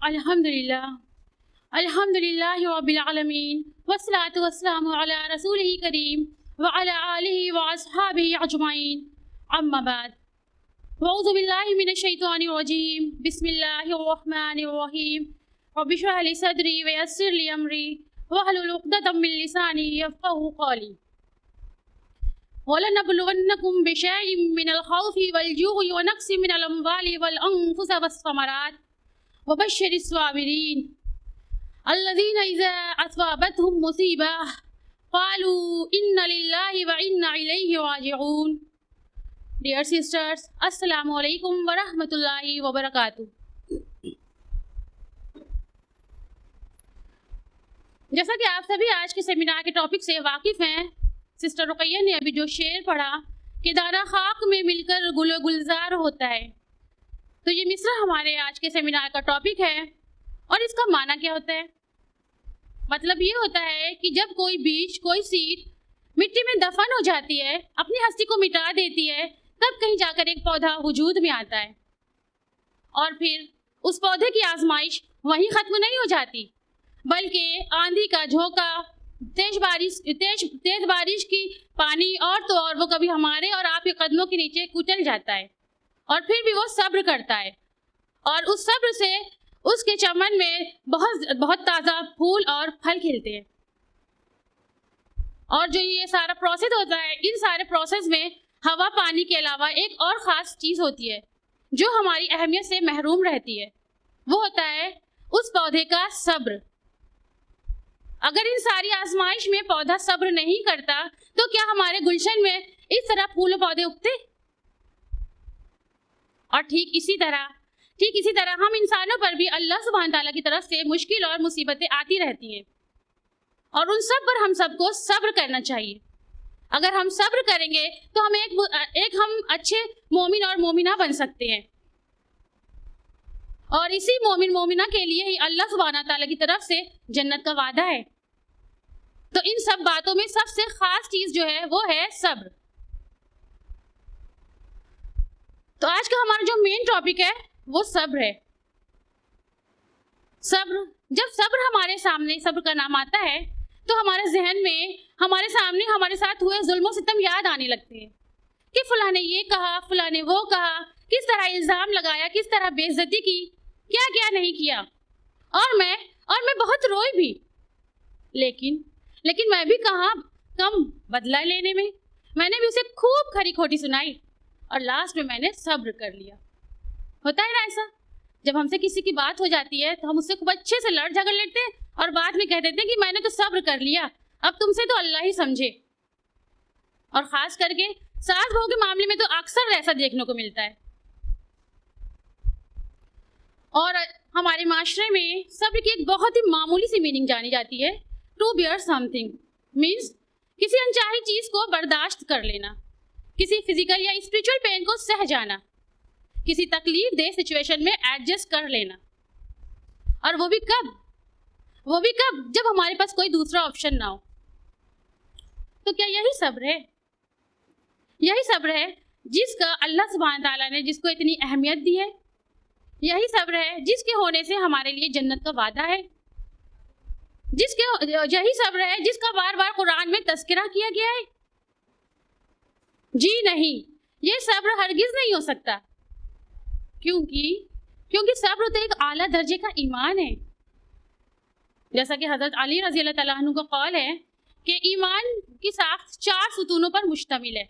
अल्हम्दुलिल्लाह अल्हम्दुलिल्लाहि रब्बिल आलमीन वस्सलातु वस्सलामु अला रसूलिही करीम व अला आलिहि व अस्हाबिहि अजमाइन अम्मा बाद अऊज़ु बिल्लाहि मिनश शैतानिर रजीम बिस्मिल्लाहिर रहमानिर रहीम रब्बि इश्रह ली सदरी व यस्सिर ली अमरी वहलुल उक़दतम मिन लिसानी यफ़क़हू क़ौली वलनब्लुवन्नकुम बिशैइन मिनल खौफ़ि वल जू'i व नक़्सिन मिनल अम्वालि वल अनफ़ुसि वस्समरात वबश्शिरिस साबिरीन अल्लज़ीना इज़ा असाबतहुम मुसीबह क़ालू इन्ना लिल्लाहि व इन्ना इलैहि राजिऊन। डियर सिस्टर्स, अस्सलामु अलैकुम व रहमतुल्लाहि व बरकातुहू। जैसा कि आप सभी आज के सेमिनार के टॉपिक से वाकिफ़ हैं, सिस्टर रुक़ैया ने अभी जो शेर पढ़ा कि दाना खाक में मिलकर गुलो गुलजार होता है, तो ये मिसरा हमारे आज के सेमिनार का टॉपिक है। और इसका माना क्या होता है? मतलब ये होता है कि जब कोई बीज, कोई सीड मिट्टी में दफन हो जाती है, अपनी हस्ती को मिटा देती है, तब कहीं जाकर एक पौधा वजूद में आता है। और फिर उस पौधे की आजमाइश वहीं ख़त्म नहीं हो जाती, बल्कि आंधी का झोंका, तेज बारिश की पानी और तो और वो कभी हमारे और आपके कदमों के नीचे कुचल जाता है। और फिर भी वो सब्र करता है, और उस सब्र से उसके चमन में बहुत ताज़ा फूल और फल खिलते हैं। और जो ये सारा प्रोसेस होता है, इन सारे प्रोसेस में हवा पानी के अलावा एक और ख़ास चीज़ होती है जो हमारी अहमियत से महरूम रहती है। वो होता है उस पौधे का सब्र। अगर इन सारी आजमाइश में पौधा सब्र नहीं करता तो क्या हमारे गुलशन में इस तरह फूल पौधे उगते? और ठीक इसी तरह हम इंसानों पर भी अल्लाह सुब्हान तआला की तरफ से मुश्किल और मुसीबतें आती रहती हैं, और उन सब पर हम सबको सब्र करना चाहिए। अगर हम सब्र करेंगे तो हम हम अच्छे मोमिन और मोमिना बन सकते हैं, और इसी मोमिन मोमिना के लिए ही अल्लाह सुब्हान तआला की तरफ से जन्नत का वादा है। तो इन सब बातों में सबसे खास चीज जो है वो है सब्र। तो आज का हमारा जो मेन टॉपिक है वो सब्र है। सब्र, जब सब्र हमारे सामने सब्र का नाम आता है तो हमारे जहन में हमारे सामने हमारे साथ हुए जुल्म सितम याद आने लगते हैं कि फलां ने ये कहा, फलां ने वो कहा, किस तरह इल्ज़ाम लगाया, किस तरह बेइज्जती की, क्या क्या नहीं किया। और मैं बहुत रोई भी, लेकिन मैं भी कहाँ कम बदला लेने में। मैंने भी उसे खूब खरी खोटी सुनाई और लास्ट में मैंने सब्र कर लिया। होता है ना ऐसा, जब हमसे किसी की बात हो जाती है तो हम उससे खूब अच्छे से लड़ झगड़ लेते हैं और बाद में कह देते हैं कि मैंने तो सब्र कर लिया, अब तुमसे तो अल्लाह ही समझे। और ख़ास करके सास बहू के मामले में तो अक्सर ऐसा देखने को मिलता है। और हमारे माशरे में सब्र की एक बहुत ही मामूली सी मीनिंग जानी जाती है। टू बियर समथिंग मीन्स किसी अनचाही चीज़ को बर्दाश्त कर लेना, किसी फिजिकल या स्पिरिचुअल पेन को सह जाना, किसी तकलीफ दे सिचुएशन में एडजस्ट कर लेना। और वो भी कब जब हमारे पास कोई दूसरा ऑप्शन ना हो। तो क्या यही सब्र है? यही सब्र है जिसका अल्लाह सुब्हान तआला ने जिसको इतनी अहमियत दी है। यही सब्र है जिसके होने से हमारे लिए जन्नत का वादा है। यही सब्र है जिसका बार बार कुरान में तज़किरा किया गया है। जी नहीं, ये सब्र हरगिज नहीं हो सकता, क्योंकि सब्र तो एक आला दर्जे का ईमान है। जैसा कि हज़रत अली रज़ी अल्लाह तआला अन्हु का कौल है कि ईमान की साख्त 4 सुतूनों पर मुश्तमिल है: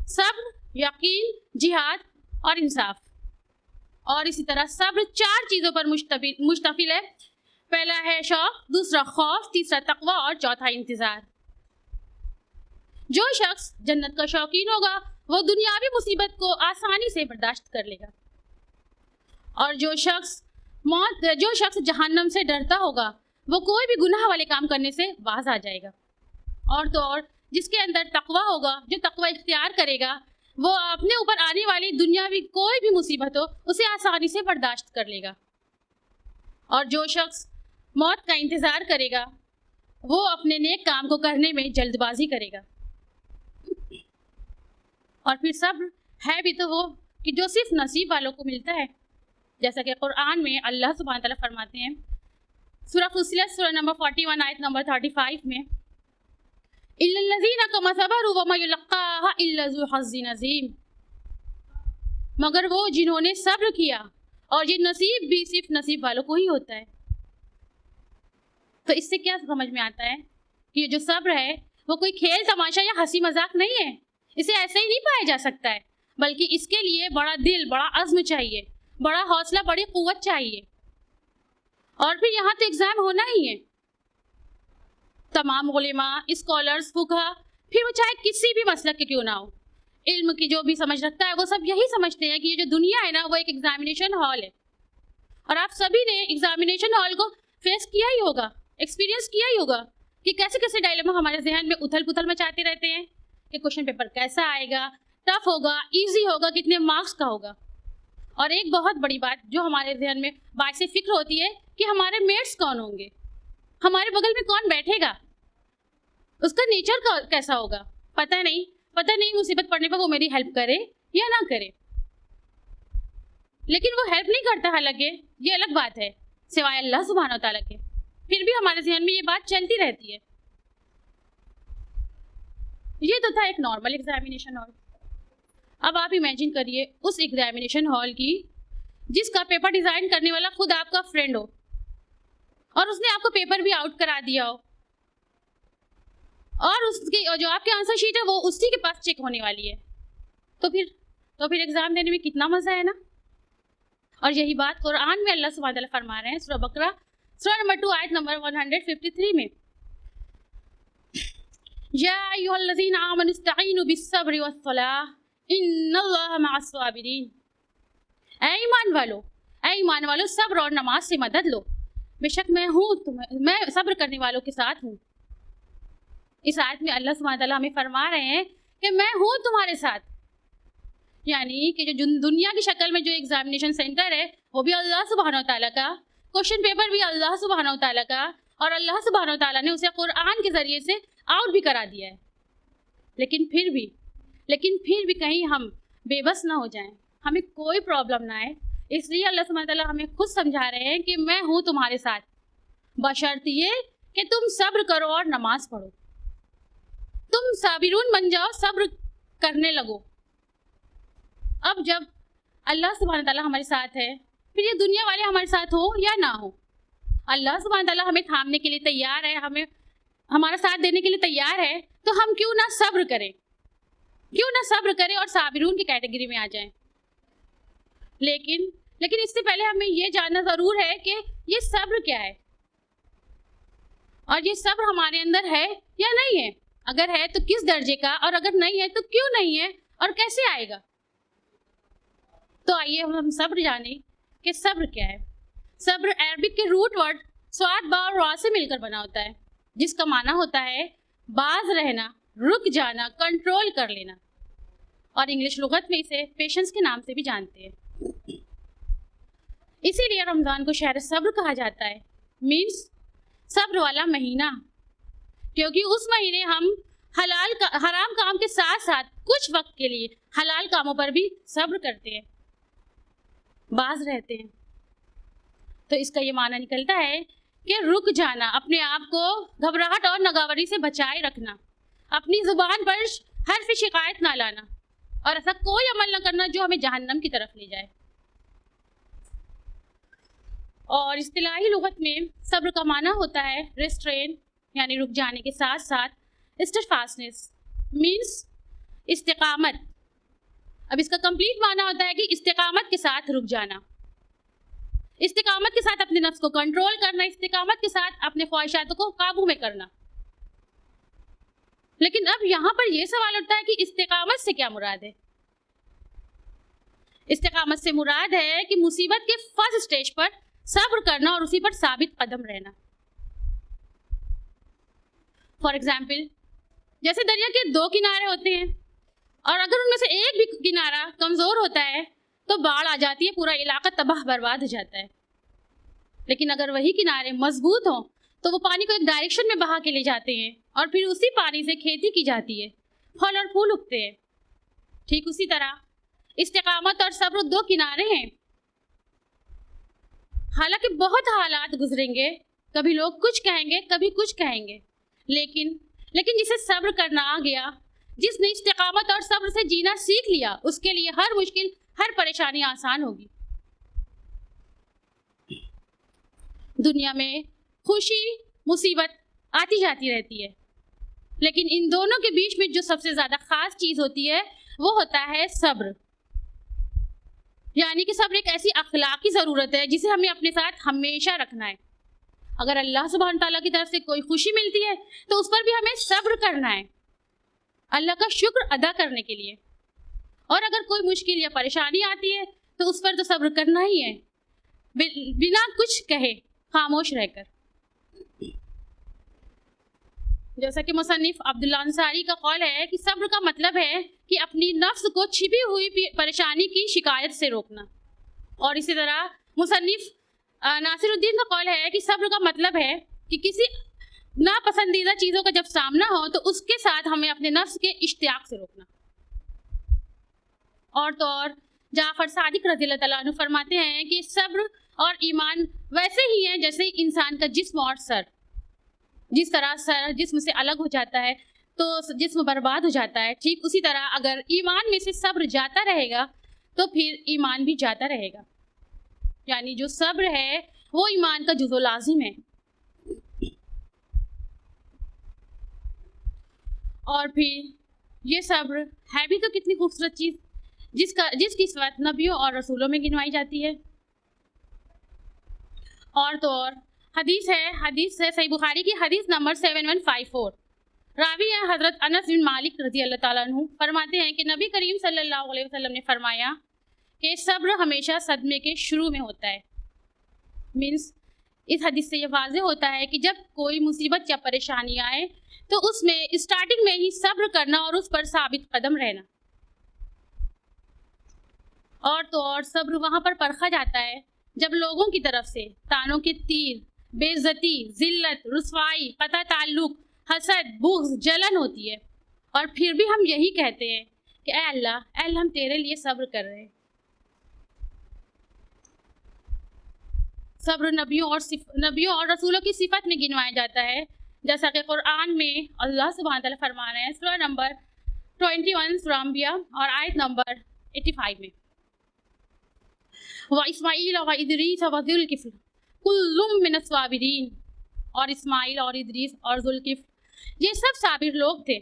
सब्र, यकीन, जिहाद और इंसाफ। और इसी तरह सब्र 4 चीज़ों पर मुश्तमिल है। पहला है शौक, दूसरा खौफ, तीसरा तकवा और चौथा इंतज़ार। जो शख्स जन्नत का शौकीन होगा वो दुनियावी मुसीबत को आसानी से बर्दाश्त कर लेगा, और जो शख्स जहन्नम से डरता होगा वो कोई भी गुनाह वाले काम करने से बाज आ जाएगा। और तो और जिसके अंदर तकवा होगा, जो तकवा इख्तियार करेगा, वो अपने ऊपर आने वाली दुनियावी कोई भी मुसीबत हो उसे आसानी से बर्दाश्त कर लेगा। और जो शख्स मौत का इंतज़ार करेगा वो अपने नेक काम को करने में जल्दबाजी करेगा। और फिर सब्र है भी तो वो कि जो सिर्फ नसीब वालों को मिलता है। जैसा कि कुरान में अल्लाह सुब्हान तआला फरमाते हैं सूरह फुस्सिलत सूरह नंबर 41 आयत नंबर 35 में, इल्लल्लज़ीना कमा सबरू वमा युलक्काहा इल्ला ज़ू हज़्ज़िन अज़ीम, मगर वो जिन्होंने सब्र किया और ये नसीब भी सिर्फ नसीब वालों को ही होता है। तो इससे क्या समझ में आता है कि ये जो सब्र है वो कोई खेल तमाशा या हंसी मजाक नहीं है। इसे ऐसे ही नहीं पाया जा सकता है, बल्कि इसके लिए बड़ा दिल, बड़ा अज़्म चाहिए, बड़ा हौसला, बड़ी कुव्वत चाहिए। और फिर यहाँ तो एग्ज़ाम होना ही है। तमाम उलेमा, स्कॉलर्स, फुक़हा, फिर वो चाहे किसी भी मसलक के क्यों ना हो, इल्म की जो भी समझ रखता है, वो सब यही समझते हैं कि ये जो दुनिया है ना वो एक एग्जामिनेशन हॉल है। और आप सभी ने एग्जामिनेशन हॉल को फेस किया ही होगा, एक्सपीरियंस किया ही होगा कि कैसे कैसे डायलेमा हमारे जहन में उथल पुथल मचाते रहते हैं कि क्वेश्चन पेपर कैसा आएगा, टफ होगा, ईजी होगा, कितने मार्क्स का होगा। और एक बहुत बड़ी बात जो हमारे जहन में बाइसे फिक्र होती है कि हमारे मेट्स कौन होंगे, हमारे बगल में कौन बैठेगा, उसका नेचर कैसा होगा, पता नहीं मुसीबत पड़ने पर वो मेरी हेल्प करे या ना करे। लेकिन वो हेल्प नहीं करता, हालांकि ये अलग बात है, सिवाय अल्लाह सुब्हानहू तआला के। फिर भी हमारे जहन में ये बात चलती रहती है। ये तो था एक नॉर्मल एग्जामिनेशन हॉल। अब आप इमेजिन करिए उस एग्जामिनेशन हॉल की जिसका पेपर डिज़ाइन करने वाला खुद आपका फ्रेंड हो और उसने आपको पेपर भी आउट करा दिया हो, और उसकी जो आपकी आंसर शीट है वो उसी के पास चेक होने वाली है। तो फिर एग्ज़ाम देने में कितना मज़ा है ना। और यही बात कुरान में अल्लाह सुब्हानहू तआला फरमा रहे हैं सूरह बकरा सूरह नंबर 2 आयत नंबर 153 में, या अय्युहल्लज़ीना आमनु इस्तईनु बिस्सब्रि वस्सलाह इन्नल्लाहा मअस्साबिरीन। ऐ ईमान वालों सब्र और नमाज से मदद लो, बेशक मैं सब्र करने वालों के साथ हूँ। इस आयत में अल्लाह सुब्हानहू तआला हमें फरमा रहे हैं कि मैं हूँ तुम्हारे साथ, यानी कि जो दुनिया की शक्ल में जो एग्जामिनेशन सेंटर है वो भी अल्लाह सुब्हानहू तआला का, क्वेश्चन पेपर भी अल्लाह सुब्हानहू तआला का, और अल्लाह सुब्हानहू तआला ने उसे कुरान के ज़रिए से आउट भी करा दिया है। लेकिन फिर भी कहीं हम बेबस ना हो जाएं, हमें कोई प्रॉब्लम ना आए, इसलिए अल्लाह सुब्हानहू तआला हमें खुद समझा रहे हैं कि मैं हूँ तुम्हारे साथ, बशर्त ये कि तुम सब्र करो और नमाज पढ़ो, तुम साबिरून बन जाओ, सब्र करने लगो। अब जब अल्लाह सुब्हानहू तआला हमारे साथ है, फिर ये दुनिया वाले हमारे साथ हो या ना हो, अल्लाह सुब्हानहू तआला हमें थामने के लिए तैयार है, हमें हमारा साथ देने के लिए तैयार है, तो हम क्यों ना सब्र करें और साबिरून की कैटेगरी में आ जाएं। लेकिन इससे पहले हमें ये जानना ज़रूर है कि ये सब्र क्या है और ये सब्र हमारे अंदर है या नहीं है। अगर है तो किस दर्जे का, और अगर नहीं है तो क्यों नहीं है और कैसे आएगा। तो आइए हम सब्र जाने कि सब्र क्या है। सब्र अरबिक के रूट वर्ड स्वाद बा और रा से मिलकर बना होता है, जिसका माना होता है बाज रहना, रुक जाना, कंट्रोल कर लेना, और इंग्लिश लुगत में इसे पेशेंस के नाम से भी जानते हैं। इसीलिए रमज़ान को शहर सब्र कहा जाता है, मीन्स सब्र वाला महीना, क्योंकि उस महीने हम हराम काम के साथ साथ कुछ वक्त के लिए हलाल कामों पर भी सब्र करते हैं, बाज रहते हैं। तो इसका ये माना निकलता है कि रुक जाना, अपने आप को घबराहट और नगावरी से बचाए रखना, अपनी जुबान पर हर्फ शिकायत ना लाना, और ऐसा कोई अमल ना करना जो हमें जहन्नम की तरफ ले जाए। और इस्तिलाही लुगत में सब्र का माना होता है रेस्ट्रेन, यानी रुक जाने के साथ साथ स्टेडफास्टनेस मीन्स इस्तिकामत। अब इसका कंप्लीट माना होता है कि इस्तिकामत के साथ रुक जाना, इस्तिकामत के साथ अपने नफ्स को कंट्रोल करना, इस्तिकामत के साथ अपने ख्वाहिशातों को काबू में करना। लेकिन अब यहाँ पर यह सवाल उठता है कि इस्तिकामत से क्या मुराद है। इस्तिकामत से मुराद है कि मुसीबत के फर्स्ट स्टेज पर सब्र करना और उसी पर साबित कदम रहना। फॉर एग्जाम्पल, जैसे दरिया के दो किनारे होते हैं और अगर उनमें से एक भी किनारा कमज़ोर होता है तो बाढ़ आ जाती है, पूरा इलाका तबाह बर्बाद हो जाता है। लेकिन अगर वही किनारे मजबूत हों तो वो पानी को एक डायरेक्शन में बहा के ले जाते हैं और फिर उसी पानी से खेती की जाती है, फल और फूल उगते हैं। ठीक उसी तरह इस्तिकामत और सब्र दो किनारे हैं हालांकि बहुत हालात गुजरेंगे, कभी लोग कुछ कहेंगे, कभी कुछ कहेंगे, लेकिन जिसे सब्र करना आ गया, जिसने इस्तिकामत और सब्र से जीना सीख लिया, उसके लिए हर मुश्किल, हर परेशानी आसान होगी। दुनिया में खुशी मुसीबत आती जाती रहती है, लेकिन इन दोनों के बीच में जो सबसे ज्यादा खास चीज होती है वो होता है सब्र। यानी कि सब्र एक ऐसी अखलाकी ज़रूरत है जिसे हमें अपने साथ हमेशा रखना है। अगर अल्लाह सुब्हान ताला की तरफ से कोई खुशी मिलती है तो उस पर भी हमें सब्र करना है, अल्लाह का शुक्र अदा करने के लिए। और अगर कोई मुश्किल या परेशानी आती है तो उस पर तो सब्र करना ही है, बिना कुछ कहे, खामोश रहकर। जैसा कि मुसन्निफ अब्दुल्ला अंसारी का कौल है कि सब्र का मतलब है कि अपनी नफ्स को छिपी हुई परेशानी की शिकायत से रोकना। और इसी तरह मुसन्निफ नासिरुद्दीन का कौल है कि सब्र का मतलब है कि किसी नापसंदीदा चीज़ों का जब सामना हो तो उसके साथ हमें अपने नफ्स के इश्तियाक से रोकना। और तो और जाफर सादिक रज़ियल्लाहु तआला अन्हु फरमाते हैं कि सब्र और ईमान वैसे ही है जैसे इंसान का जिस्म और सर। जिस तरह सर जिस्म से अलग हो जाता है तो जिस्म बर्बाद हो जाता है, ठीक उसी तरह अगर ईमान में से सब्र जाता रहेगा तो फिर ईमान भी जाता रहेगा। यानी जो सब्र है वो ईमान का जुज़ो लाजिम है। और फिर ये सब्र है भी तो कितनी खूबसूरत चीज़, जिसकी सिफत नबियों और रसूलों में गिनवाई जाती है। और तो और हदीस है सही बुखारी की हदीस नंबर 7154। रावी है हज़रत अनस बिन मालिक रज़ियल्लाहु ताला अन्हु, फरमाते हैं कि नबी करीम सल्लल्लाहु अलैहि वसल्लम ने फरमाया कि सब्र हमेशा सदमे के शुरू में होता है। मीन्स इस हदीस से ये वाज़े होता है कि जब कोई मुसीबत या परेशानी आए तो उसमें स्टार्टिंग में ही सब्र करना और उस पर साबित कदम रहना। और तो और सब्र वहाँ पर परखा जाता है जब लोगों की तरफ से तानों के तीर, बेइज्जती, जिल्लत, रुसवाई, कता ताल्लुक, हसद, बुग़्ज़, जलन होती है, और फिर भी हम यही कहते हैं कि ऐ अल्लाह हम तेरे लिए सब्र कर रहे हैं। सब्र नबियों और रसूलों की सिफत में गिनवाया जाता है, जैसा कि कुरान में अल्लाह सुब्हान तआला फरमा रहे हैं सूरा नंबर 21 सूरा अंबिया और आयत नंबर 85 में, व इस्माईल व इदरीस व ज़ुल्किफ्ल कुल्लुम मिनस साबिरीन। और इस्माईल और इदरीस और ज़ुल्किफ्ल ये सब साबिर लोग थे।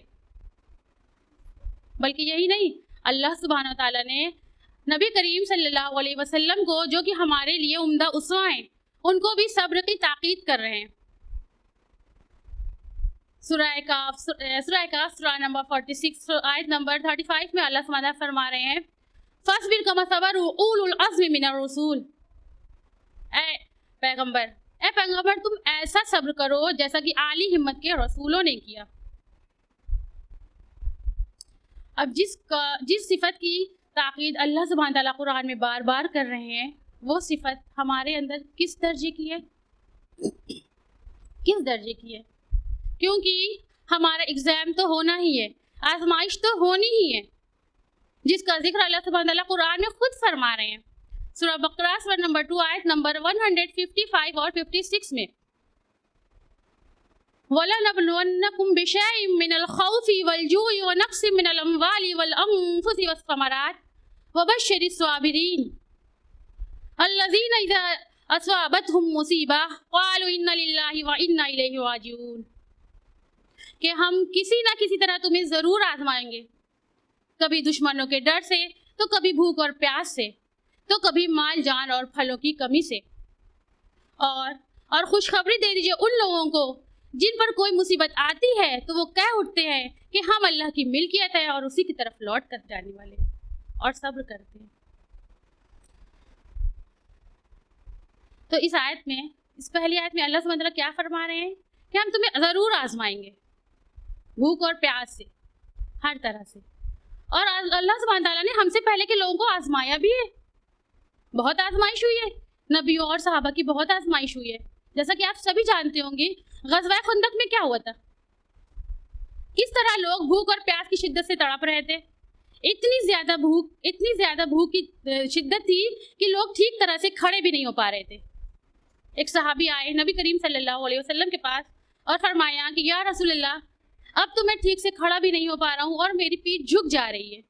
बल्कि यही नहीं, अल्लाह सुब्हान तआला ने नबी करीम सल्लल्लाहु अलैहि वसल्लम को, जो कि हमारे लिए उम्दा उसवा हैं, उनको भी सब्र की ताकीद कर रहे हैं। सूरा काफ सूरा नंबर 46 आयत नंबर 35 में अल्लाह सुब्हान फरमा रहे हैं, फस्बिर कमा सबरु उलुल अज़्मि मिनर रसूल। ए पैगंबर तुम ऐसा सब्र करो जैसा कि आली हिम्मत के रसूलों ने किया। अब जिस सिफत की ताकीद अल्लाह सुब्हान तआला कुरान में बार बार कर रहे हैं, वो सिफत हमारे अंदर किस दर्जे की है? क्योंकि हमारा एग्ज़ाम तो होना ही है, आजमाइश तो होनी ही है, जिसका जिक्र अल्लाह सुब्हान तआला कुरान में खुद फरमा रहे हैं सूरा बकरा सूरा नंबर 2 आयत नंबर 155 और 56 में, वलनबलुवन्नकुम बिशैइन मिनल खौफि वल जूइ व नक्सिम मिनल अम्वालि वल अनफुसि वस समरात वबश्शिरिस साबिरीन अल्लज़ीना इज़ा अस्वाबतहुम मुसीबा क़ालू इन्ना लिल्लाहि व इन्ना इलैहि राजिऊन। कि हम किसी ना किसी तरह तुम्हें ज़रूर आजमाएंगे, कभी दुश्मनों के डर से, तो कभी भूख और प्यास से, तो कभी माल जान और फलों की कमी से। और खुशखबरी दे दीजिए उन लोगों को जिन पर कोई मुसीबत आती है तो वो कह उठते हैं कि हम अल्लाह की मिल्कियत है और उसी की तरफ लौट कर जाने वाले हैं, और सब्र करते हैं। तो इस पहली आयत में अल्लाह सुब्हान तआला क्या फरमा रहे हैं कि हम तुम्हें ज़रूर आजमाएंगे, भूख और प्यास से, हर तरह से। और अल्लाह सुब्हान तआला ने हमसे पहले के लोगों को आजमाया भी है, बहुत आजमाइश हुई है, नबियों और सहाबा की बहुत आजमाइश हुई है। जैसा कि आप सभी जानते होंगे, ग़ज़वा खुंदक में क्या हुआ था, किस तरह लोग भूख और प्यास की शिद्दत से तड़प रहे थे। इतनी ज़्यादा भूख की शिद्दत थी कि लोग ठीक तरह से खड़े भी नहीं हो पा रहे थे। एक सहाबी आए नबी करीम सल्लल्लाहु अलैहि वसल्लम के पास और फरमाया कि या रसूलल्लाह, अब तो मैं ठीक से खड़ा भी नहीं हो पा रहा हूँ और मेरी पीठ झुक जा रही है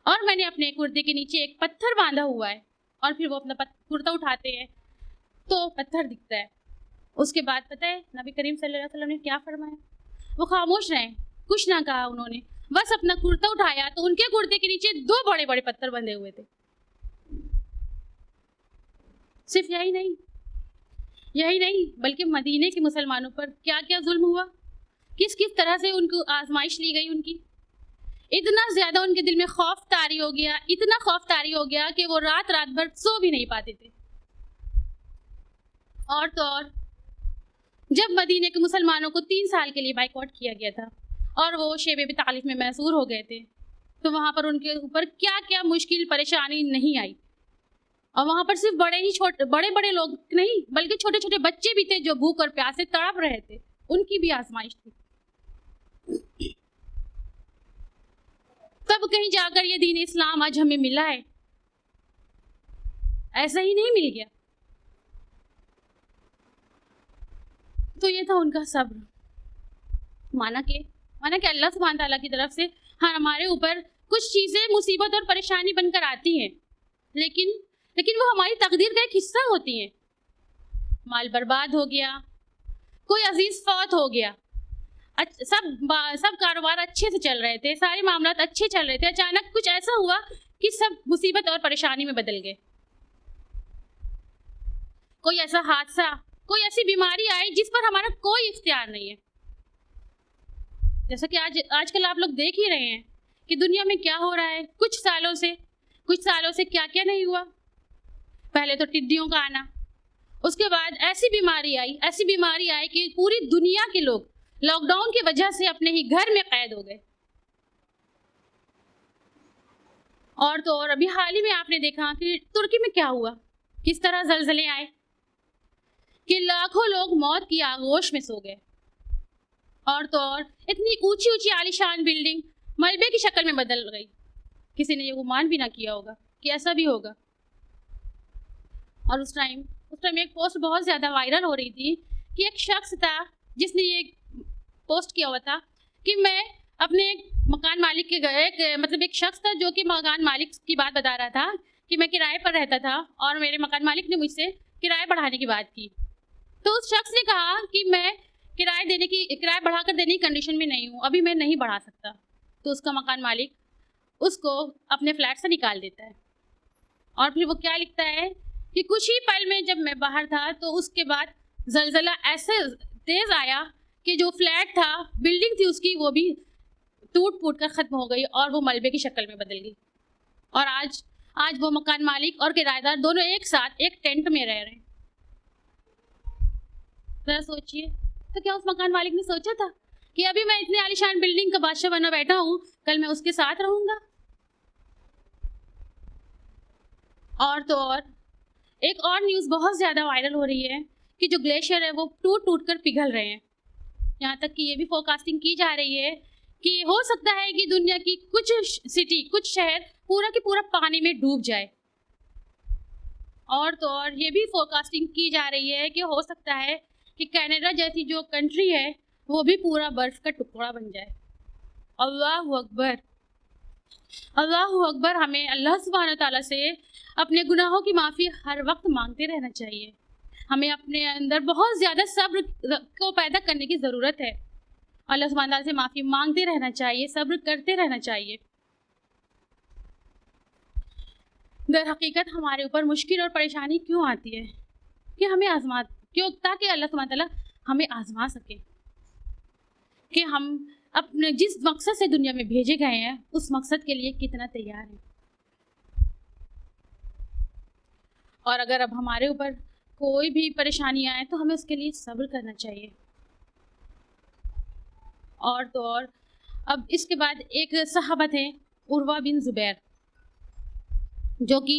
और मैंने अपने कुर्ते के नीचे एक पत्थर बांधा हुआ है। और फिर वो अपना कुर्ता उठाते हैं तो पत्थर दिखता है। उसके बाद पता है नबी करीम सल्लल्लाहु अलैहि वसल्लम ने क्या फरमाया? वो खामोश रहे, कुछ ना कहा उन्होंने, बस अपना कुर्ता उठाया तो उनके कुर्ते के नीचे 2 बड़े बड़े पत्थर बंधे हुए थे। सिर्फ यही नहीं बल्कि मदीने के मुसलमानों पर क्या क्या जुल्म हुआ, किस किस तरह से उनको आजमाइश ली गई उनकी। इतना ज्यादा उनके दिल में खौफ तारी हो गया, इतना खौफ तारी हो गया कि वो रात भर सो भी नहीं पाते थे। और तो और जब मदीने के मुसलमानों को 3 साल के लिए बाइकआउट किया गया था और वो शेब तालिफ में महसूर हो गए थे, तो वहाँ पर उनके ऊपर क्या क्या मुश्किल परेशानी नहीं आई। और वहाँ पर सिर्फ बड़े बड़े लोग नहीं बल्कि छोटे छोटे बच्चे भी थे जो भूख और प्यास से तड़प रहे थे, उनकी भी आजमाइश थी। तब कहीं जाकर ये दीन इस्लाम आज हमें मिला है, ऐसा ही नहीं मिल गया। तो ये था उनका सब्र। माना कि अल्लाह सुब्हान ताला की तरफ से हमारे ऊपर कुछ चीजें मुसीबत और परेशानी बनकर आती हैं, लेकिन वो हमारी तकदीर का एक हिस्सा होती हैं। माल बर्बाद हो गया, कोई अजीज फौत हो गया, सब कारोबार अच्छे से चल रहे थे, सारे मामलात अच्छे चल रहे थे, अचानक कुछ ऐसा हुआ कि सब मुसीबत और परेशानी में बदल गए। कोई ऐसा हादसा, कोई ऐसी बीमारी आई जिस पर हमारा कोई इख्तियार नहीं है। जैसा कि आजकल आप लोग देख ही रहे हैं कि दुनिया में क्या हो रहा है। कुछ सालों से क्या क्या नहीं हुआ। पहले तो टिड्डियों का आना, उसके बाद ऐसी बीमारी आई कि पूरी दुनिया के लोग लॉकडाउन की वजह से अपने ही घर में कैद हो गए। और तो और अभी हाल ही में आपने देखा कि तुर्की में क्या हुआ, किस तरह जलजले आए कि लाखों लोग मौत की आगोश में सो गए। और तो और इतनी ऊंची ऊंची आलीशान बिल्डिंग मलबे की शक्ल में बदल गई। किसी ने ये गुमान भी ना किया होगा कि ऐसा भी होगा। और उस टाइम एक पोस्ट बहुत ज़्यादा वायरल हो रही थी कि एक शख्स था जिसने ये पोस्ट किया हुआ था कि मैं अपने मकान मालिक के एक शख्स था जो कि मकान मालिक की बात बता रहा था कि मैं किराए पर रहता था और मेरे मकान मालिक ने मुझसे किराया बढ़ाने की बात की। तो उस शख्स ने कहा कि मैं किराया बढ़ाकर देने की कंडीशन में नहीं हूँ, अभी मैं नहीं बढ़ा सकता। तो उसका मकान मालिक उसको अपने फ्लैट से निकाल देता है। और फिर वो क्या लिखता है कि कुछ ही पल में जब मैं बाहर था तो उसके बाद जलजला ऐसे तेज आया कि जो फ्लैट था, बिल्डिंग थी उसकी, वो भी टूट फूट कर ख़त्म हो गई और वो मलबे की शक्ल में बदल गई। और आज वो मकान मालिक और किराएदार दोनों एक साथ एक टेंट में रह रहे हैं। जरा सोचिए, तो क्या उस मकान मालिक ने सोचा था कि अभी मैं इतनी आलीशान बिल्डिंग का बादशाह बना बैठा हूँ, कल मैं उसके साथ रहूँगा? और तो और एक और न्यूज़ बहुत ज़्यादा वायरल हो रही है कि जो ग्लेशियर है वो टूट कर पिघल रहे हैं। यहाँ तक कि ये भी फोरकास्टिंग की जा रही है कि हो सकता है कि दुनिया की कुछ शहर पूरा की पूरा पानी में डूब जाए। और तो और ये भी फोरकास्टिंग की जा रही है कि हो सकता है कि कनाडा जैसी जो कंट्री है वो भी पूरा बर्फ का टुकड़ा बन जाए। अल्लाहु अकबर, अल्लाहु अकबर। हमें अल्लाह सुब्हानहू तआला से अपने गुनाहों की माफ़ी हर वक्त मांगते रहना चाहिए। हमें अपने अंदर बहुत ज़्यादा सब्र को पैदा करने की ज़रूरत है। अल्लाह सुब्हानहू तआला से माफ़ी मांगते रहना चाहिए, सब्र करते रहना चाहिए। दर हकीकत हमारे ऊपर मुश्किल और परेशानी क्यों आती है कि ताकि अल्लाह सुब्हानहू तआला हमें आजमा सके कि हम अपने जिस मकसद से दुनिया में भेजे गए हैं उस मकसद के लिए कितना तैयार हैं। और अगर अब हमारे ऊपर कोई भी परेशानी आए तो हमें उसके लिए सब्र करना चाहिए। और तो और अब इसके बाद एक सहाबा थे उर्वा बिन ज़ुबैर, जो कि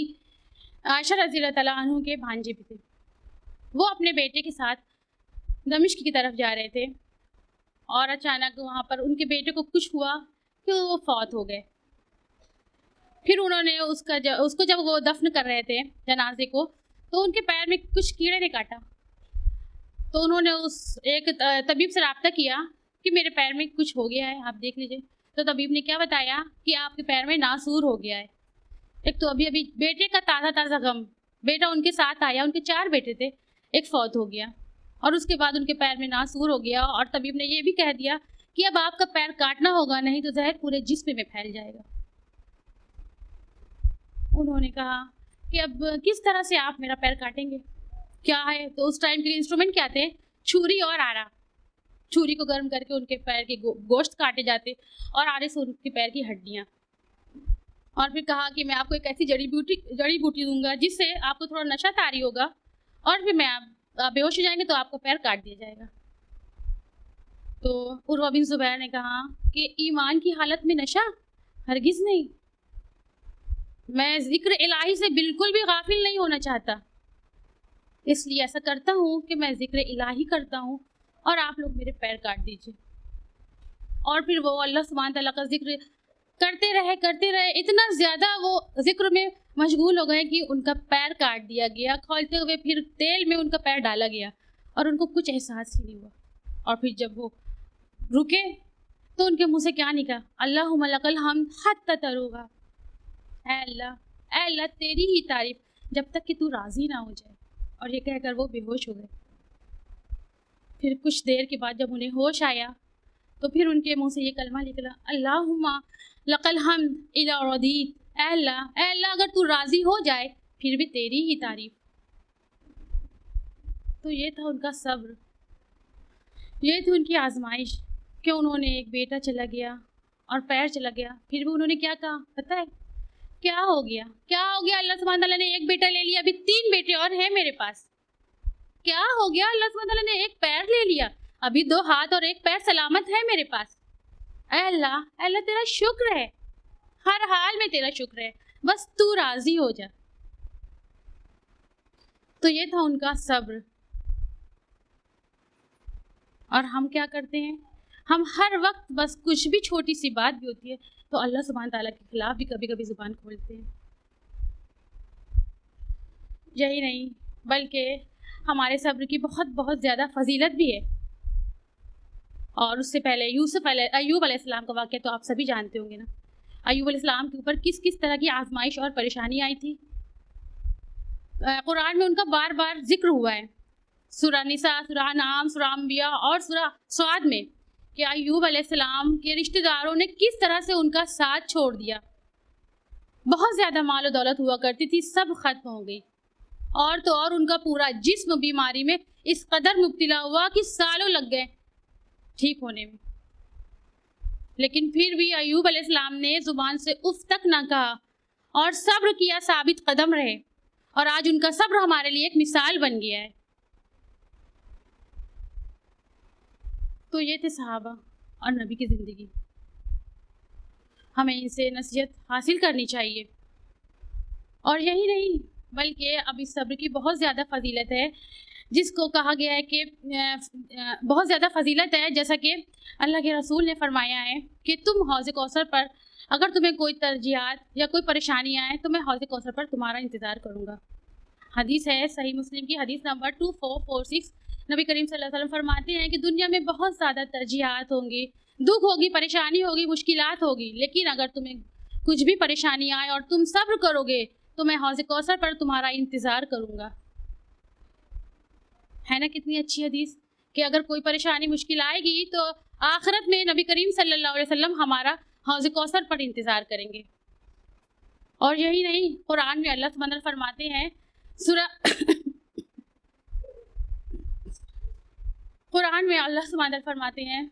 आयशा रज़ी अल्लाह तआला अन्हु के भांजे भी थे। वो अपने बेटे के साथ दमिश्क की तरफ जा रहे थे और अचानक वहाँ पर उनके बेटे को कुछ हुआ कि वो फौत हो गए। फिर उन्होंने उसको जब वो दफन कर रहे थे जनाजे को, तो उनके पैर में कुछ कीड़े ने काटा। तो उन्होंने उस एक तबीब से रब्ता किया कि मेरे पैर में कुछ हो गया है, आप देख लीजिए। तो तबीब ने क्या बताया कि आपके पैर में नासूर हो गया है। एक तो अभी अभी बेटे का ताज़ा गम, बेटा उनके साथ आया, उनके 4 बेटे थे, एक फौत हो गया और उसके बाद उनके पैर में नासूर हो गया और तबीब ने ये भी कह दिया कि अब आपका पैर काटना होगा, नहीं तो जहर पूरे जिस्म में फैल जाएगा। उन्होंने कहा कि अब किस तरह से आप मेरा पैर काटेंगे, क्या है? तो उस टाइम के इंस्ट्रूमेंट क्या थे? छुरी और आरा। छुरी को गर्म करके उनके पैर के गोश्त काटे जाते और आरे से उनके पैर की हड्डियाँ। और फिर कहा कि मैं आपको एक ऐसी जड़ी बूटी दूंगा जिससे आपको थोड़ा नशा तारी होगा और फिर मैं आप बेहोश हो जाएंगे तो आपका पैर काट दिया जाएगा। तो उर्वा बिन ज़ुबैर ने कहा कि ईमान की हालत में नशा? हरगिज़ नहीं, मैं ज़िक्र इलाही से बिल्कुल भी गाफिल नहीं होना चाहता, इसलिए ऐसा करता हूँ कि मैं ज़िक्र इलाही करता हूँ और आप लोग मेरे पैर काट दीजिए। और फिर वो अल्लाह सुब्हान तआला का जिक्र करते रहे, इतना ज़्यादा वो जिक्र में मशगूल हो गए कि उनका पैर काट दिया गया। खोलते हुए फिर तेल में उनका पैर डाला गया और उनको कुछ एहसास ही नहीं हुआ। और फिर जब वो रुके तो उनके मुंह से क्या निकला? अल्लाहुम्मा लकल हम्द हत्ता तरूगा। ऐ अल्लाह तेरी ही तारीफ जब तक कि तू राज़ी ना हो जाए। और ये कहकर वो बेहोश हो गए। फिर कुछ देर के बाद जब उन्हें होश आया तो फिर उनके मुंह से ये कलमा निकला, अल्लाहुम्मा लकल हम्द इला रदीत। ऐ अल्लाह अगर तू राज़ी हो जाए फिर भी तेरी ही तारीफ। तो ये था उनका सब्र, ये थी उनकी आजमाइश कि उन्होंने एक बेटा चला गया और पैर चला गया, फिर भी उन्होंने क्या कहा पता है? क्या हो गया? अल्लाह सुब्हान तआला ने एक बेटा ले लिया, अभी 3 बेटे और हैं मेरे पास। क्या हो गया? अल्लाह सुब्हान तआला ने एक पैर ले लिया, अभी 2 हाथ और एक पैर सलामत है मेरे पास। अल्लाह तेरा शुक्र है, हर हाल में तेरा शुक्र है, बस तू राज़ी हो जा। तो ये था उनका सब्र। और हम क्या करते हैं? हम हर वक्त बस कुछ भी छोटी सी बात भी होती है तो अल्लाह सुब्हान तआला के खिलाफ भी कभी कभी ज़ुबान खोलते हैं। यही नहीं बल्कि हमारे सब्र की बहुत ज़्यादा फजीलत भी है। और उससे पहले अय्यूब अलैहिस्सलाम का वाक़या तो आप सभी जानते होंगे ना। अय्यूब अलैहिस्सलाम के ऊपर किस किस तरह की आजमाइश और परेशानी आई थी। कुरान में उनका बार बार जिक्र हुआ है, सूरह निसा, सूरह नाम, सूरह अंबिया और सूरह स्वाद में, कि अय्यूब अलैहिस्सलाम के रिश्तेदारों ने किस तरह से उनका साथ छोड़ दिया। बहुत ज़्यादा माल और दौलत हुआ करती थी, सब ख़त्म हो गई। और तो और उनका पूरा जिस्म बीमारी में इस कदर मुब्तला हुआ कि सालों लग गए ठीक होने में। लेकिन फिर भी अय्यूब अलैहिस्सलाम ने ज़ुबान से उफ तक ना कहा और सब्र किया, साबित कदम रहे। और आज उनका सब्र हमारे लिए एक मिसाल बन गया है। तो ये थे सहाबा और नबी की ज़िंदगी। हमें इनसे नसीहत हासिल करनी चाहिए। और यही नहीं बल्कि अब इस सब्र की बहुत ज़्यादा फजीलत है, जिसको कहा गया है कि बहुत ज़्यादा फजीलत है, जैसा कि अल्लाह के रसूल ने फरमाया है कि तुम हौज़ कौसर पर अगर तुम्हें कोई तरजीहात या कोई परेशानी आए तो मैं हौज़ कौसर पर तुम्हारा इंतज़ार करूँगा। हदीस है सही मुस्लिम की, हदीस नंबर 2446। नबी करीम सल्लल्लाहु अलैहि वसल्लम फरमाते हैं कि दुनिया में बहुत ज़्यादा तरजीहात होंगी, दुख होगी, परेशानी होगी, मुश्किलात होगी, लेकिन अगर तुम्हें कुछ भी परेशानी आए और तुम सब्र करोगे तो मैं हौज़ कौसर पर तुम्हारा इंतज़ार करूँगा। है ना कितनी अच्छी हदीस कि अगर कोई परेशानी मुश्किल आएगी तो आखिरत में नबी करीम सल्लल्लाहु अलैहि वसल्लम हमारा हौज़ कौसर पर इंतज़ार करेंगे। और यही नहीं, कुरान में अल्लाह सुब्हानहू तआला फरमाते हैं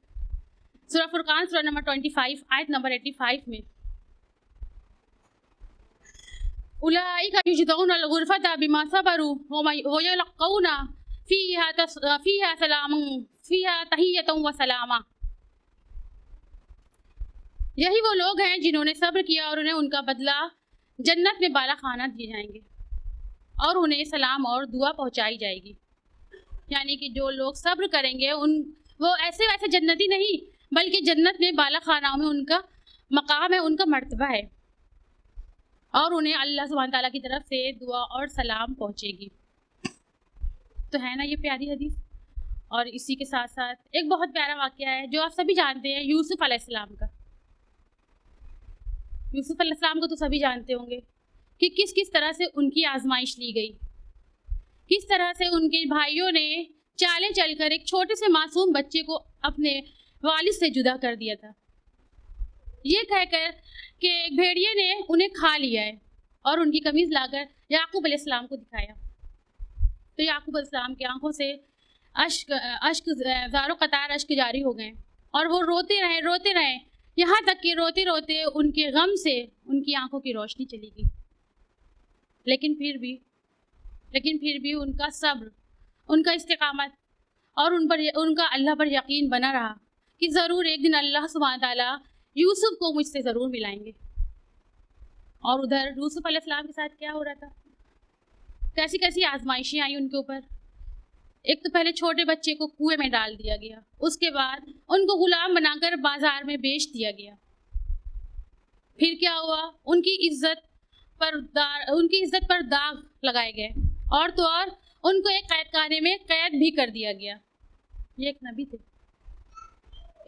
सूरह फुरकान सूरह नंबर 25 आयत नंबर 85 में, उलाइका युजज़ौनल गुरफता बिमा सबरू व यलक़ौना फ़ीहा सलामुन फ़ीहा तहिय्यतुन व सलामा। यही वो लोग हैं जिन्होंने सब्र किया और उन्हें उनका बदला जन्नत में बाला खाना दिए जाएंगे और उन्हें सलाम और दुआ पहुंचाई जाएगी। यानी कि जो लोग सब्र करेंगे वो ऐसे वैसे जन्नती नहीं बल्कि जन्नत में बाला खानाओं में उनका मकाम है, उनका मर्तबा है और उन्हें अल्लाह सुब्हान तआला की तरफ से दुआ और सलाम पहुंचेगी। तो है ना ये प्यारी हदीस। और इसी के साथ साथ एक बहुत प्यारा वाक़या है जो आप सभी जानते हैं, यूसुफ अलैहिस्सलाम का। यूसुफ अलैहिस्सलाम को तो सभी जानते होंगे कि किस किस तरह से उनकी आजमाइश ली गई, किस तरह से उनके भाइयों ने चालें चलकर एक छोटे से मासूम बच्चे को अपने वालिद से जुदा कर दिया था, ये कहकर कि एक भेड़िए ने उन्हें खा लिया है, और उनकी कमीज़ लाकर याकूब अलैहिस्सलाम को दिखाया। तो याकूब अलैहिस्सलाम की आंखों से अश्क ज़ारो कतार अश्क जारी हो गए, और वो रोते रहे, यहाँ तक कि रोते रोते उनके गम से उनकी आंखों की रोशनी चली गई। लेकिन फिर भी उनका सब्र, उनका इस्तिकामत और उनका अल्लाह पर यकीन बना रहा कि ज़रूर एक दिन अल्लाह सुब्हान ताला यूसुफ को मुझसे ज़रूर मिलाएंगे। और उधर यूसुफ अलैहिस्सलाम के साथ क्या हो रहा था, कैसी कैसी आजमाइशें आई उनके ऊपर। एक तो पहले छोटे बच्चे को कुएं में डाल दिया गया, उसके बाद उनको गुलाम बनाकर बाजार में बेच दिया गया। फिर क्या हुआ, उनकी इज्जत पर दाग लगाए गए, और तो और उनको एक कैदखाने में कैद भी कर दिया गया। ये एक नबी थे।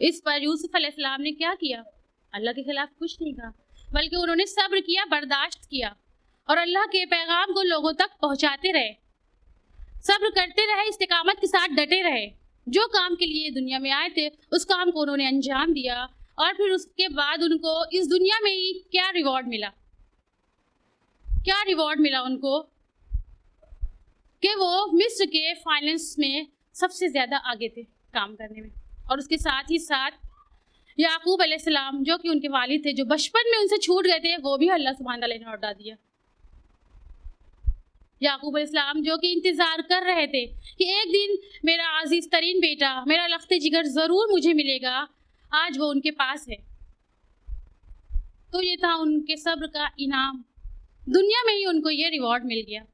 इस पर यूसुफ अलैहिस्सलाम ने क्या किया, अल्लाह के खिलाफ कुछ नहीं कहा, बल्कि उन्होंने सब्र किया, बर्दाश्त किया, और अल्लाह के पैगाम को लोगों तक पहुंचाते रहे, सब्र करते रहे, इस्तिकामत के साथ डटे रहे। जो काम के लिए दुनिया में आए थे उस काम को उन्होंने अंजाम दिया, और फिर उसके बाद उनको इस दुनिया में ही क्या रिवॉर्ड मिला उनको कि वो मिस्र के फाइनेंस में सबसे ज़्यादा आगे थे काम करने में। और उसके साथ ही साथ याकूब अलैहिस्सलाम जो कि उनके वालिद थे, जो बचपन में उनसे छूट गए थे, वो भी अल्लाह सुब्हान तआला ने लौटा दिया। याकूब अलैहिस्सलाम जो कि इंतज़ार कर रहे थे कि एक दिन मेरा अजीज़ तरीन बेटा, मेरा लख्ते जिगर ज़रूर मुझे मिलेगा, आज वो उनके पास है। तो ये था उनके सब्र का इनाम, दुनिया में ही उनको ये रिवॉर्ड मिल गया।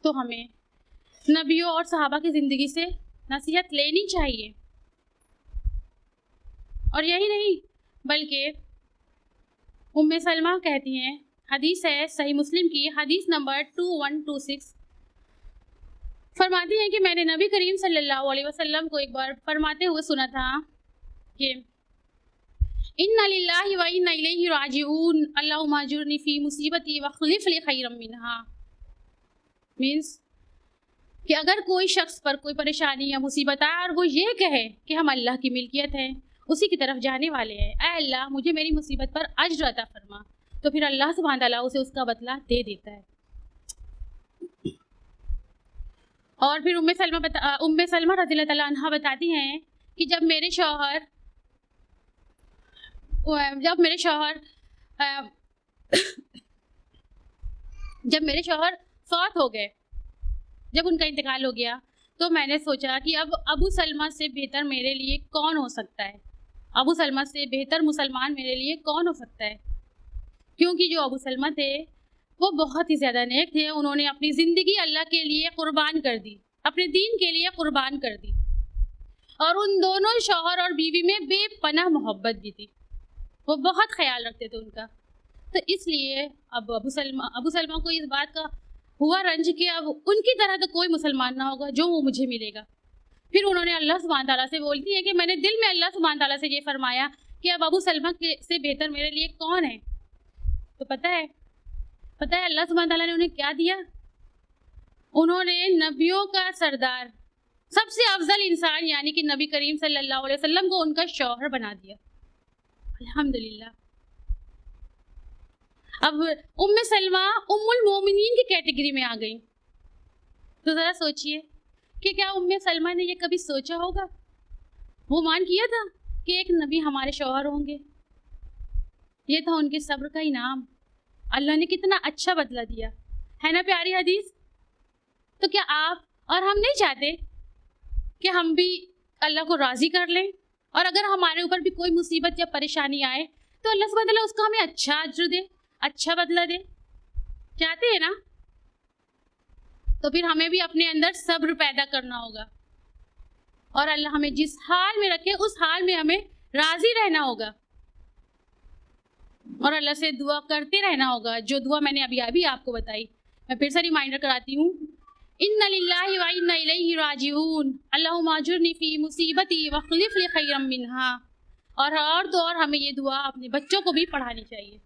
तो हमें नबियों और सहाबा की ज़िंदगी से नसीहत लेनी चाहिए, और यही नहीं बल्कि उम्मे सलमा कहती हैं, हदीस है सही मुस्लिम की, हदीस नंबर 2126, फरमाती हैं कि मैंने नबी करीम सल्लल्लाहु अलैहि वसल्लम को एक बार फरमाते हुए सुना था कि इन्ना लिल्लाहि व इन्ना इलैहि राजिऊन अल्लाहुम्मा अजुरनी फी मुसीबती वख्लिफ ली खैरम मिनहा। मीन्स कि अगर कोई शख्स पर कोई परेशानी या मुसीबत आए और वो ये कहे कि हम अल्लाह की मिल्कियत हैं, उसी की तरफ जाने वाले हैं, ऐ अल्लाह मुझे मेरी मुसीबत पर अज्र अता फरमा, तो फिर अल्लाह सुब्हान तआला उसे उसका बदला दे देता है। और फिर उम्मे सलमा रज़ियल्लाहु तआला अन्हा बताती हैं कि जब मेरे शौहर फौत हो गए, जब उनका इंतकाल हो गया, तो मैंने सोचा कि अब अबू सलमा से बेहतर मेरे लिए कौन हो सकता है, अबू सलमा से बेहतर मुसलमान मेरे लिए कौन हो सकता है। क्योंकि जो अबू सलमा थे वो बहुत ही ज़्यादा नेक थे, उन्होंने अपनी ज़िंदगी अल्लाह के लिए कुर्बान कर दी, अपने दीन के लिए कुर्बान कर दी, और उन दोनों शौहर और बीवी में बेपनाह मोहब्बत भी थी, वो बहुत ख्याल रखते थे उनका। तो इसलिए अब अबू सलमा को इस बात का हुआ रंज कि अब उनकी तरह तो कोई मुसलमान ना होगा जो वो मुझे मिलेगा। फिर उन्होंने अल्लाह सुब्हान तआला से बोलती है कि मैंने दिल में अल्लाह सुब्हान तआला से ये फरमाया कि अब अबू सलमा से बेहतर मेरे लिए कौन है। तो पता है अल्लाह सुब्हान तआला ने उन्हें क्या दिया, उन्होंने नबियों का सरदार, सबसे अफजल इंसान यानी कि नबी करीम सल्लल्लाहु अलैहि वसल्लम को उनका शौहर बना दिया। अल्हम्दुलिल्लाह। अब उम्मे सलमा उम्मुल मोमिनीन की कैटेगरी में आ गई। तो ज़रा सोचिए कि क्या उम्मे सलमा ने ये कभी सोचा होगा, वो मान किया था कि एक नबी हमारे शौहर होंगे। ये था उनके सब्र का इनाम, अल्लाह ने कितना अच्छा बदला दिया, है ना प्यारी हदीस। तो क्या आप और हम नहीं चाहते कि हम भी अल्लाह को राज़ी कर लें, और अगर हमारे ऊपर भी कोई मुसीबत या परेशानी आए तो अल्लाह सुब्हान तआला उसका हमें अच्छा अज्र दे, अच्छा बदला दे, चाहते हैं ना। तो फिर हमें भी अपने अंदर सब्र पैदा करना होगा, और अल्लाह हमें जिस हाल में रखे उस हाल में हमें राज़ी रहना होगा, और अल्लाह से दुआ करते रहना होगा, जो दुआ मैंने अभी आपको बताई मैं फिर से रिमाइंडर कराती हूँ, इन्ना लिल्लाहि व इन्ना इलैहि राजिऊन, अल्लाहुम्मा अजुरनी फ़ी मुसीबती वख़्लिफ़ ली खैरम मिन्हा। और तो और हमें ये दुआ अपने बच्चों को भी पढ़ानी चाहिए।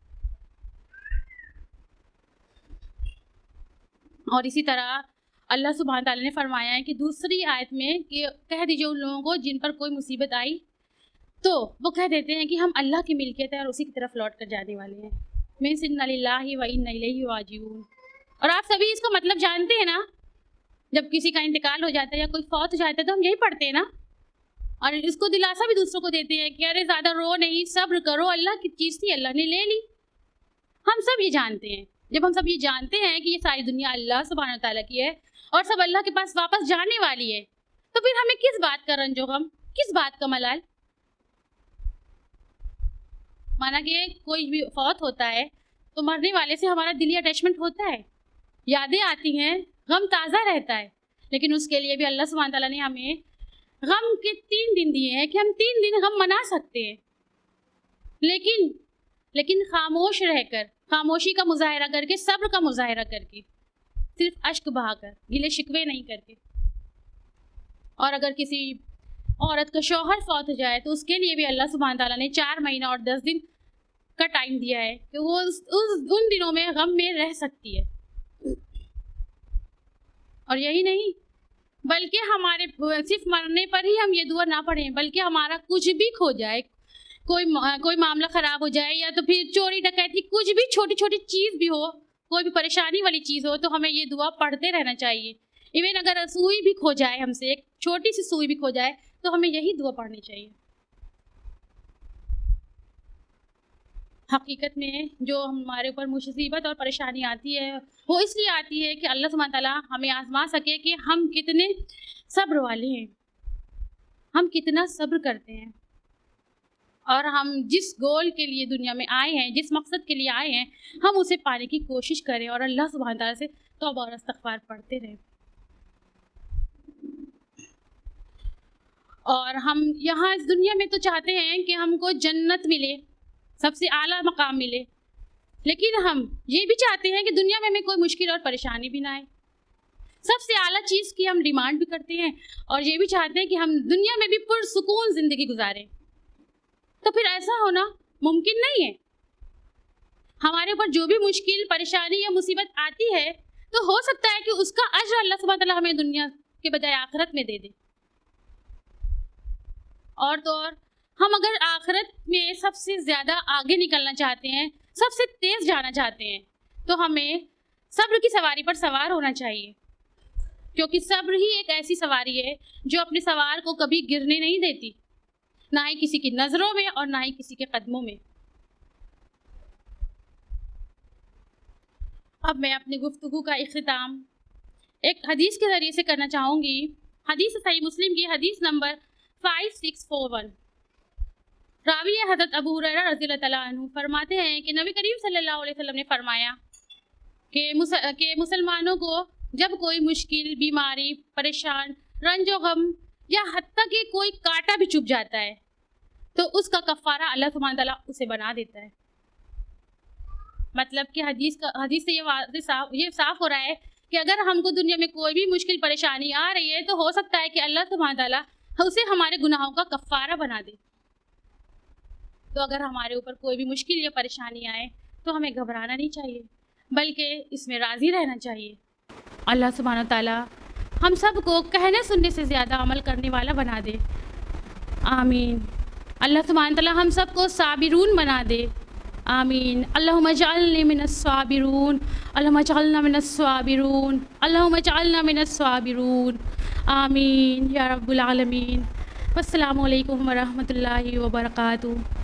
और इसी तरह अल्लाह सुब्हान ताला ने फरमाया है कि दूसरी आयत में कि कह दीजिए उन लोगों को जिन पर कोई मुसीबत आई तो वो कह देते हैं कि हम अल्लाह की मिल्कियत है और उसी की तरफ लौट कर जाने वाले हैं। मीन्स इन्ना लिल्लाहि व इन्ना इलैहि राजिऊन। और आप सभी इसका मतलब जानते हैं ना, जब किसी का इंतकाल हो जाता है या कोई फौत हो जाता है तो हम यही पढ़ते हैं ना, और इसको दिलासा भी दूसरों को देते हैं कि अरे ज़्यादा रो नहीं, सब्र करो, अल्लाह की चीज़ थी, अल्लाह ने ले ली। हम सब ये जानते हैं। जब हम सब ये जानते हैं कि ये सारी दुनिया अल्लाह सुब्हान ताला की है और सब अल्लाह के पास वापस जाने वाली है, तो फिर हमें किस बात का रंजो गम, किस बात का मलाल। माना कि कोई भी फौत होता है तो मरने वाले से हमारा दिली अटैचमेंट होता है, यादें आती हैं, गम ताज़ा रहता है, लेकिन उसके लिए भी अल्लाह सुब्हान ताला ने हमें गम के 3 दिन दिए हैं कि हम 3 दिन गम मना सकते हैं। लेकिन खामोश रहकर, खामोशी का मुजाहरा करके, सब्र का मुजाहरा करके, सिर्फ अश्क बहाकर, गिले शिकवे नहीं करके। और अगर किसी औरत का शौहर फौत हो जाए तो उसके लिए भी अल्लाह सुब्हान ताला ने 4 महीना और 10 दिन का टाइम दिया है कि वो उन दिनों में गम में रह सकती है। और यही नहीं, बल्कि हमारे सिर्फ मरने पर ही हम ये दुआ ना पढ़ें, बल्कि हमारा कुछ भी खो जाए, कोई मामला ख़राब हो जाए या तो फिर चोरी डकैती, कुछ भी छोटी छोटी चीज़ भी हो, कोई भी परेशानी वाली चीज़ हो, तो हमें ये दुआ पढ़ते रहना चाहिए। इवन अगर सुई भी खो जाए हमसे, एक छोटी सी सुई भी खो जाए, तो हमें यही दुआ पढ़नी चाहिए। हकीकत में जो हमारे ऊपर मुसीबत और परेशानी आती है वो इसलिए आती है कि अल्लाह सुब्हान ताला हमें आजमा सके कि हम कितने सब्र वाले हैं, हम कितना सब्र करते हैं, और हम जिस गोल के लिए दुनिया में आए हैं, जिस मकसद के लिए आए हैं, हम उसे पाने की कोशिश करें और अल्लाह सुब्हान ताला से तौबा और इस्तिग़फ़ार पढ़ते रहें। और हम यहाँ इस दुनिया में तो चाहते हैं कि हमको जन्नत मिले, सबसे आला मकाम मिले, लेकिन हम ये भी चाहते हैं कि दुनिया में हमें कोई मुश्किल और परेशानी भी ना आए। सबसे आला चीज़ की हम डिमांड भी करते हैं और ये भी चाहते हैं कि हम दुनिया में भी पुरसुकून ज़िंदगी गुजारें। तो फिर ऐसा होना मुमकिन नहीं है। हमारे ऊपर जो भी मुश्किल, परेशानी या मुसीबत आती है तो हो सकता है कि उसका अज्र अल्लाह सुब्हान ताला हमें दुनिया के बजाय आखिरत में दे दे। और तो और हम अगर आखिरत में सबसे ज़्यादा आगे निकलना चाहते हैं, सबसे तेज़ जाना चाहते हैं, तो हमें सब्र की सवारी पर सवार होना चाहिए, क्योंकि सब्र ही एक ऐसी सवारी है जो अपने सवार को कभी गिरने नहीं देती, ना ही किसी की नज़रों में और ना ही किसी के कदमों में। अब मैं अपनी गुफ्तगू का इख्तिताम एक हदीस के ज़रिए से करना चाहूँगी। हदीस सही मुस्लिम की हदीस नंबर 5641। रावी हज़रत अबू हुरैरा रज़ियल्लाहु तआला अन्हु फरमाते हैं कि नबी करीम सल्लल्लाहु अलैहि वसल्लम ने फरमाया कि मुसलमानों को जब कोई मुश्किल, बीमारी, परेशान, रंजो गम या हत्ता कि कोई कांटा भी चुभ जाता है तो उसका कफ़ारा अल्लाह सुब्हान ताला उसे बना देता है। मतलब कि हदीस से ये साफ हो रहा है कि अगर हमको दुनिया में कोई भी मुश्किल परेशानी आ रही है तो हो सकता है कि अल्लाह सुब्हान ताला उसे हमारे गुनाहों का कफ़ारा बना दे। तो अगर हमारे ऊपर कोई भी मुश्किल या परेशानी आए तो हमें घबराना नहीं चाहिए, बल्कि इसमें राज़ी रहना चाहिए। अल्लाह सुब्हान ताला हम सब को कहने सुनने से ज़्यादा अमल करने वाला बना दे। आमीन। अल्लाह सुब्हान ताला हम सब को साबिरून बना दे। आमीन। अल्लाहुम्मा जअलनी मिनस साबिरून, अल्लाहुम्मा जअलना मिनस साबिरून, अल्लाहुम्मा जअलना मिनस साबिरून। आमीन या रब्बुल आलमीन। अस्सलामु अलैकुम व रहमतुल्लाहि व बरकातुहू।